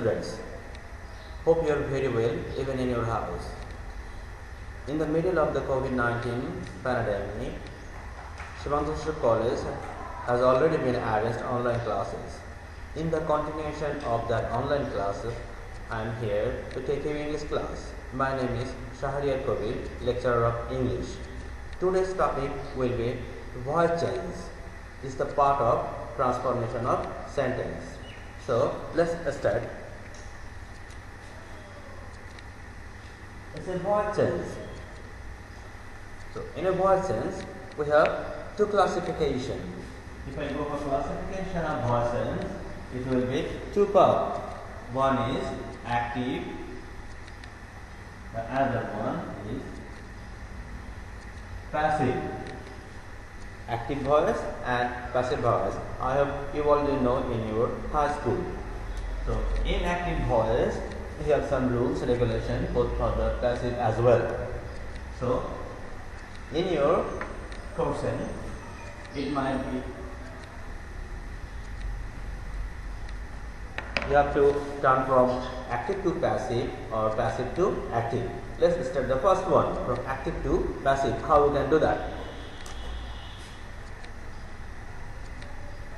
students, hope you are very well even in your house. In the middle of the COVID-19 pandemic, Shivantasra College has already been arranged online classes. In the continuation of that online classes, I am here to take your English class. My name is Shahriyar Kabir, lecturer of English. Today's topic will be voice change. Is the part of transformation of sentence. So let's start. It's a voice change. So in a voice change, we have two classifications. If I go for classification of voice change, it will be two parts. One is active, the other one is passive. Active voice and passive voice. I hope you already know in your high school. So in active voice, we have some rules, regulations both for the passive as well. So in your question, it might be you have to turn from active to passive or passive to active. Let's start the first one, from active to passive. How we can do that?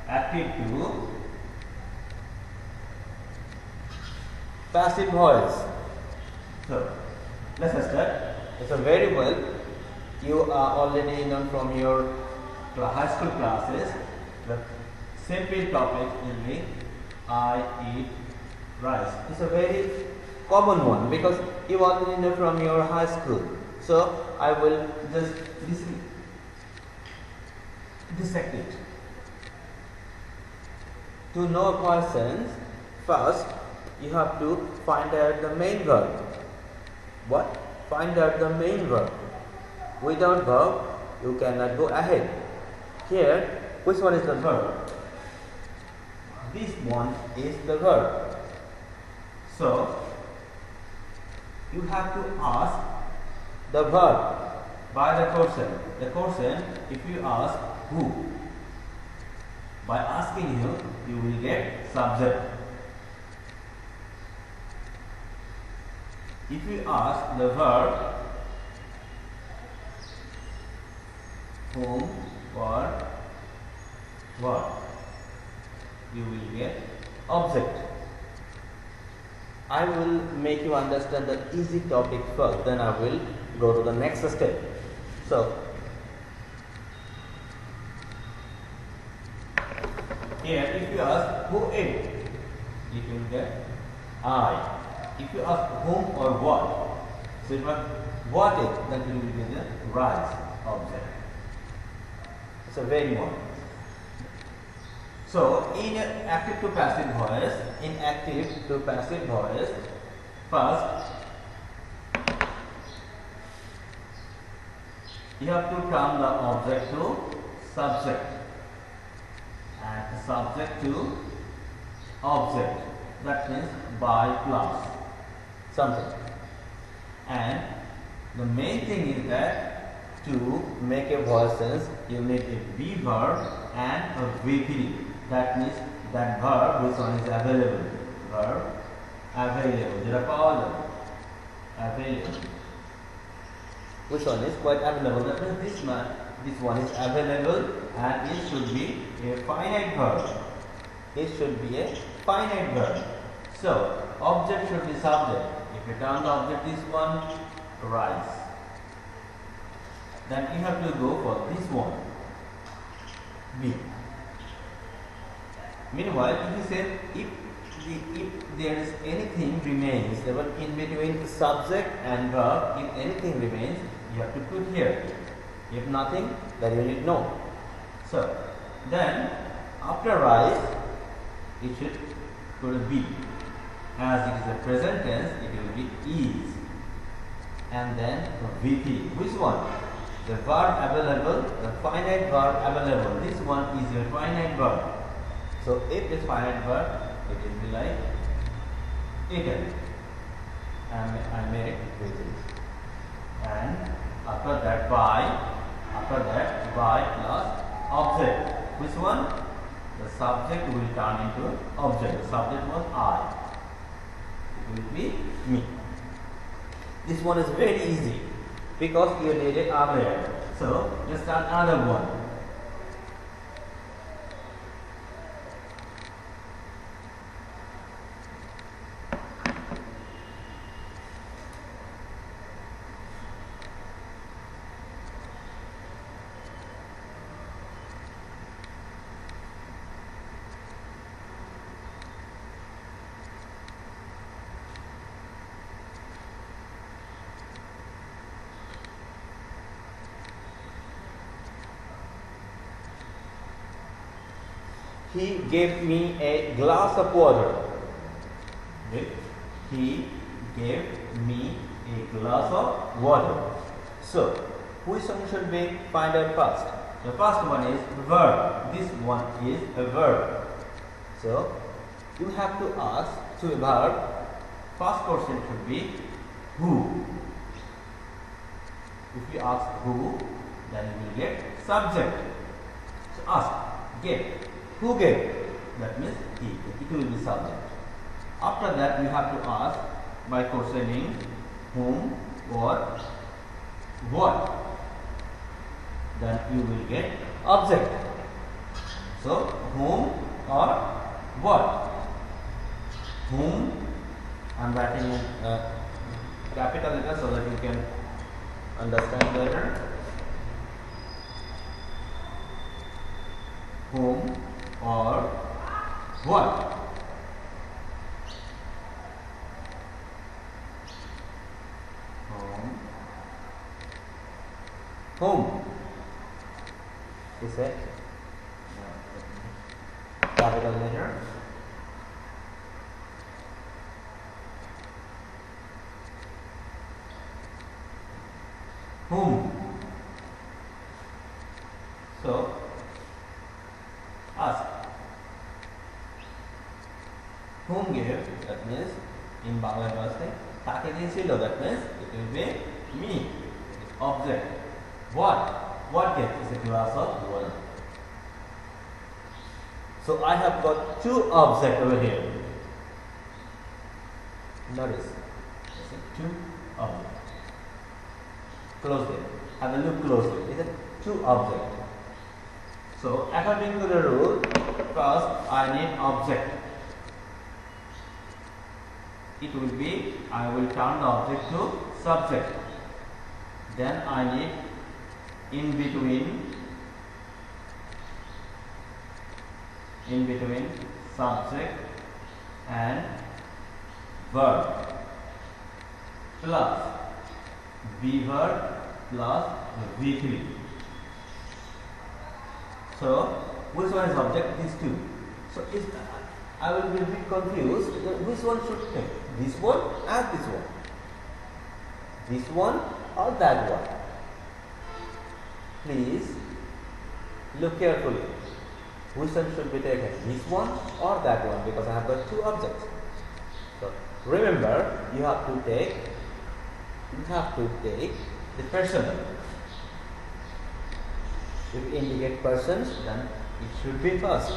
Active to passive voice. So let's start. It's a very well. You are already known from your high school classes. The simple topic will be I eat rice. It's a very common one because you already know from your high school. So I will just dissect it. To know persons, first you have to find out the main verb. What? Find out the main verb. Without verb, you cannot go ahead. Here, which one is the verb? This one is the verb. So, you have to ask the verb by the person. The person, if you ask who, by asking you will get subject. If you ask the verb whom or what, you will get object. I will make you understand the easy topic first, then I will go to the next step. So, here if you ask who ate, it will get I. If you ask whom or what, so what ate, then it will be the rice object. It's a very important. So in active to passive voice, first you have to turn the object to subject and subject to object. That means by plus something. And the main thing is that to make a voice sense, you need a be verb and a VP. That means that verb which one is available. Verb available. There are called available. Which one is quite available? That means this one is available and it should be a finite verb. It should be a finite verb. So object should be subject. If you turn the object this one, rice. Then you have to go for this one, B. Meanwhile, if you say if there is anything remains, in between subject and verb, if anything remains, you have to put here. If nothing, then you need no. So then after rice, it should go to be. As it is a present tense, it will be is. And then VP. Which one? The verb available, the finite verb available. This one is your finite verb. So if it's finite verb, it will be like eaten. I made it with it. And after that by plus object. Which one? The subject will turn into object. The subject was I. be me. This one is very easy because you did it earlier. So let's start another one. He gave me a glass of water. He gave me a glass of water. So, which one should we find out first? The first one is verb. This one is a verb. So, you have to ask to a verb. First question should be who. If you ask who, then you will get subject. So, ask, gave. Who gave? That means he. It will be subject. After that, you have to ask by questioning whom or what. Then you will get object. So, whom or what? Whom, I am writing in capital letter so that you can understand better. Whom or what? Whom is it? Capital letter. Whom. So ask. Whom gave? That means in Bangla ভাষায় তাকে দিয়েছিল. That means it will be me. It's object. What? What gave? Is a glass of water. So I have got two objects over here. Notice. Two objects. Closely. Have a look closely. Is it two objects? So according to the rule, first I need object. It will be, I will turn the object to subject. Then I need in between subject and verb plus be verb plus V3. So which one is object? These two. So if I will be a bit confused, which one should take? This one and this one. This one or that one? Please look carefully. Which one should be taken? This one or that one? Because I have got two objects. So remember, you have to take the person. If you indicate persons, then it should be first,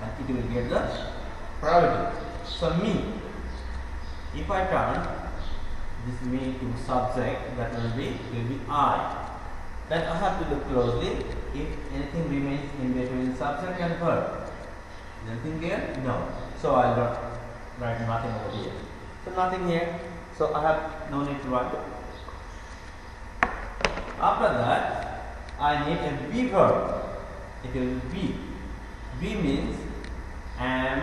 and it will get the priority. So me, if I turn this me to subject, that will be I. Then I have to look closely if anything remains in between subject and verb. Anything here? No. So I will write nothing over here. So nothing here. So I have no need to write. After that, I need a be verb. It will be. Be means am,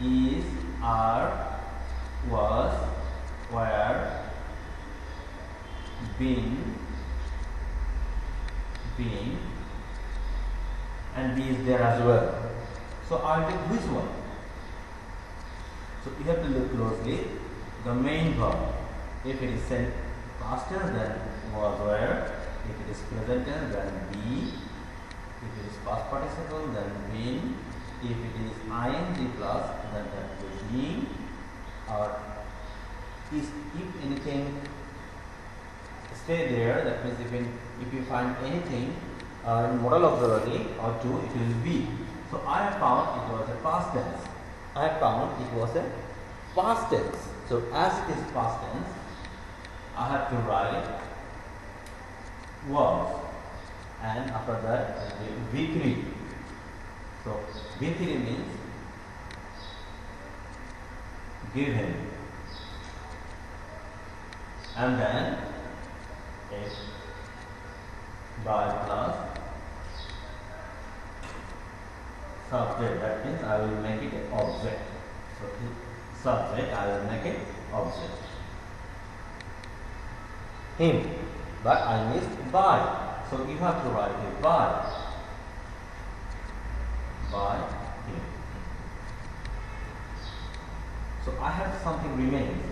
is, are, was, were, been, and be is there as well. So I'll take which one? So you have to look closely. The main verb. If it is past tense, then was, were. If it is present tense, then be. If it is past participle, then been. If it is ing plus, then that will be being. Or if anything stay there, that means if you find anything in modal auxiliary or two, it will be. So I have found it was a past tense. I have found it was a past tense. So as it is past tense, I have to write was, and after that V3. So V3 means given, and then a by plus subject. That means I will make it an object. So subject, I will make it object. Him, but I missed by. So you have to write it by him. So I have something remains.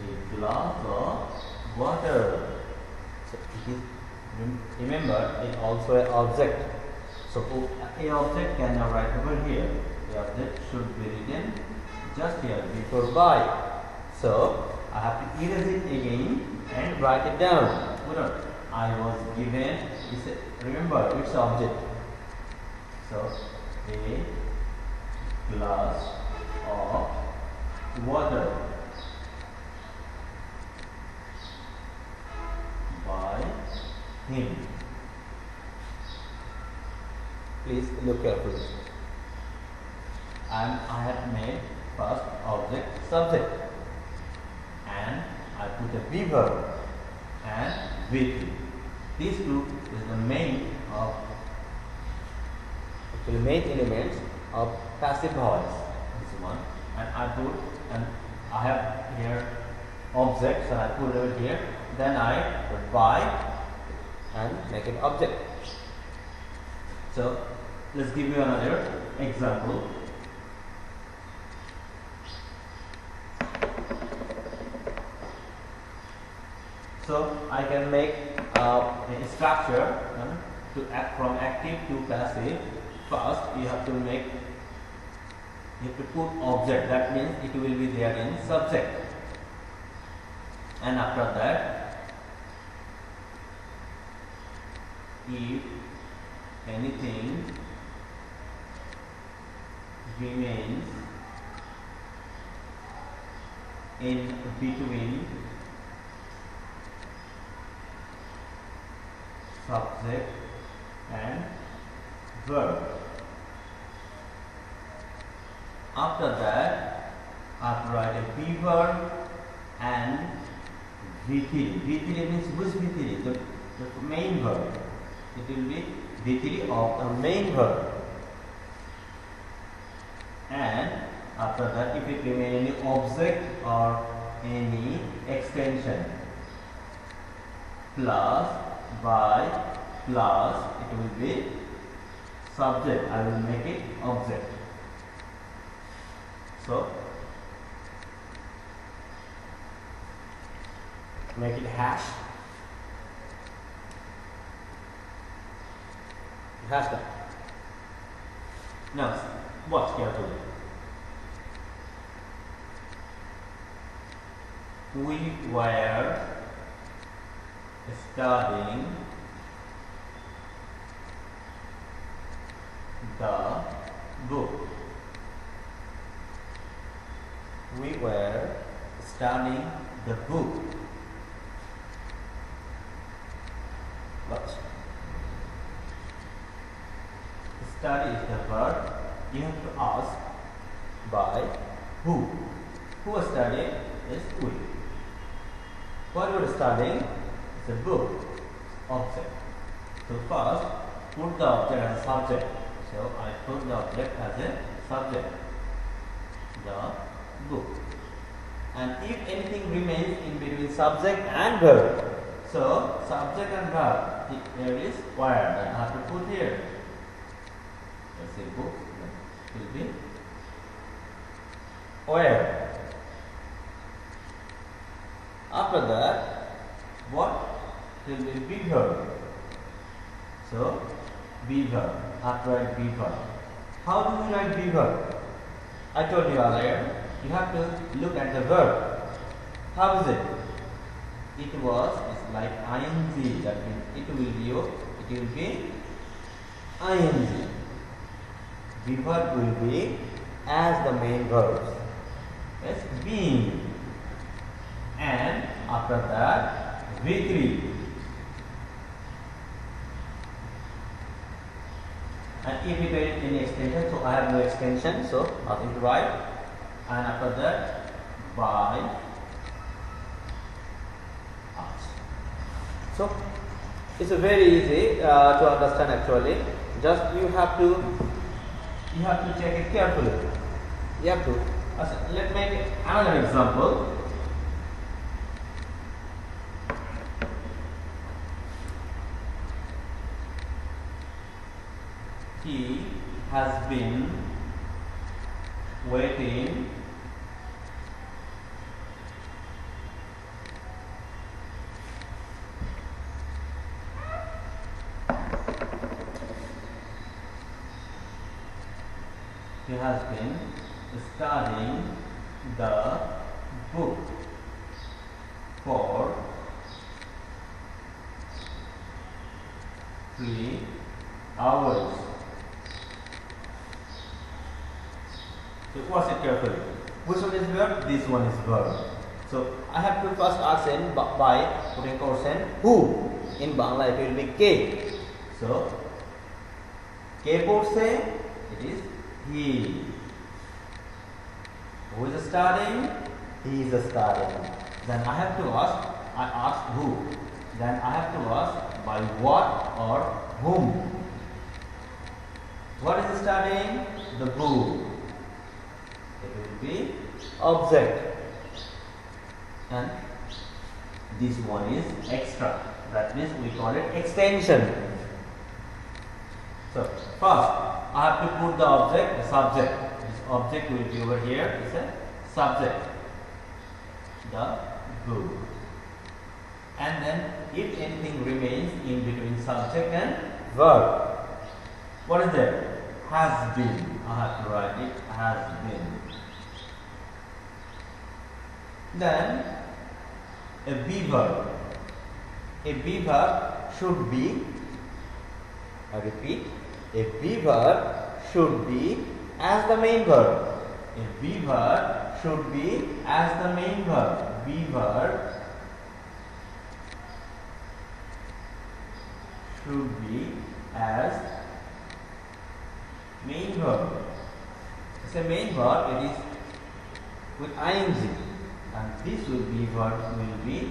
A glass of water. So it is, remember, it also an object. So a object can now write over here. The object should be written just here before by. So I have to erase it again and write it down. I was given, remember it's object. So a glass of water by him. Please look carefully. And I have made first object subject, and I put a V verb and V3. These two is the main elements of passive voice. This one, and I have here objects, and I put it here. Then I put by and make it object. So let's give you another example. So I can make a structure to act from active to passive. First, you have to put object. That means it will be there in subject. And after that, if anything remains in between subject and verb. After that, I have to write a V verb and V3. V3 means which V3? The main verb. It will be V3 of the main verb. And after that, if it remains any object or any extension, plus by plus, it will be subject. I will make it object. So make it hash. Hashtag. Now watch carefully. We were studying the book. We were studying the book. Watch. Study is the verb. You have to ask by who. Who was studying is we. What we are studying is a book, object. So first, put the object as subject. So I put the object as a subject, the book. And if anything remains in between subject and verb, so subject and verb, here is where, then I have to put here. Let's say book, it will be where. After that, what will be be verb? So be verb. After write be verb. How do we write be verb? I told you earlier, you have to look at the verb. How is it? It was, it's like ing. That means it will be ing. The verb will be as the main verbs. is been, and after that V3. And if it is any extension, so I have no extension, so nothing to write. And after that, by us. So it's a very easy to understand actually. Just you have to check it carefully. You have to. Let's make another example. He has been waiting he has been studying the book for 3 hours. So watch it carefully. Which one is verb? This one is verb. So I have to first ask him by putting question who. In Bangla it will be K. So K porse it is he. Who is studying? He is studying. Then I have to ask. I ask who. Then I have to ask by what or whom. What is studying? The book. It will be object, and this one is extra. That means we call it extension. So first I have to put the object, the subject. This object will be over here. It's a subject, the book. And then if anything remains in between subject and verb, what is that? Has been. I have to write it has been. Then a be verb. A be verb should be, I repeat, a be verb should be as the main verb. A be verb should be as the main verb. Be verb should be as main verb. It's a main verb, it is with ing, and this will be verb will be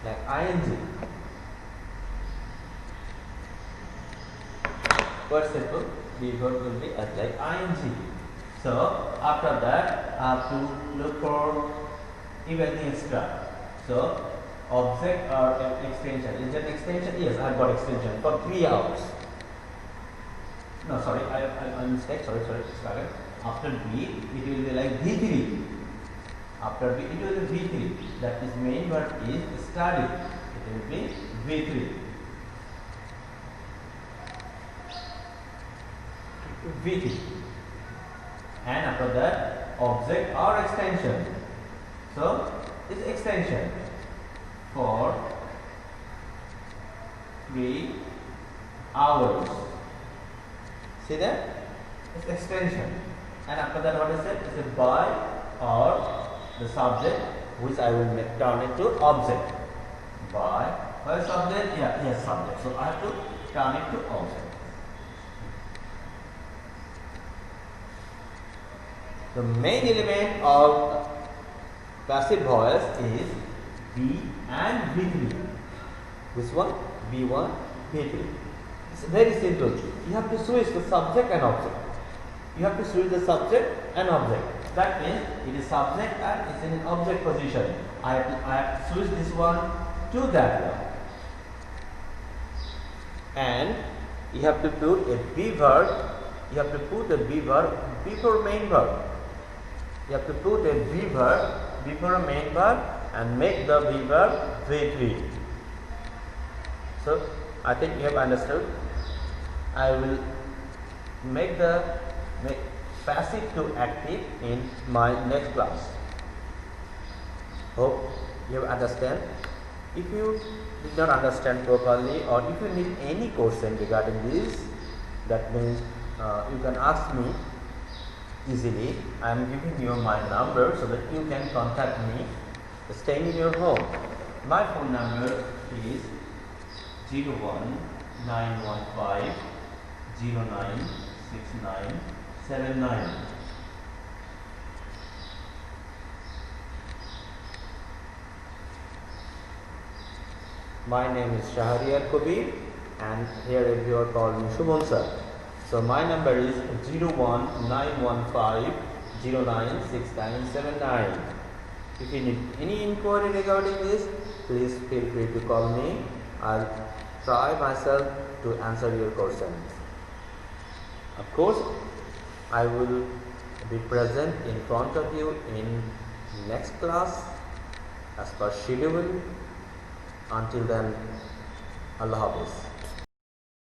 like ing. Quite simple, be verb will be as like ing. So after that I have to look for everything extra. So object or extension. Is that extension? Yes, I have got extension for 3 hours. No, sorry, I mistake. Sorry, started. After B, it will be like V3. After B, it will be V3. That is main verb is study. It will be V3. V3. And after that, object or extension. So, it's extension for 3 hours. See that? It's extension. And after that, what is it? It's a by or the subject, which I will turn into object. By subject? Yeah, yes, subject. So I have to turn it to object. The main element of passive voice is be and V3. Which one? B1, B3. It's very simple. You have to switch the subject and object. You have to switch the subject and object. That means it is subject and it's in an object position. I have to switch this one to that one. And you have to put a be verb. You have to put a be verb before main verb. You have to put a be verb before a main verb and make the be verb V3. So I think you have understood. I will make passive to active in my next class. Hope you understand. If you did not understand properly, or if you need any question regarding this, that means you can ask me easily. I am giving you my number so that you can contact me staying in your home. My phone number is 01915 096979. My name is Shahriyar Kabir and here everyone call me Shubham sir. So my number is 01915096979. If you need any inquiry regarding this, please feel free to call me. I'll try myself to answer your question. Of course, I will be present in front of you in next class as per schedule. Until then, Allah Hafiz.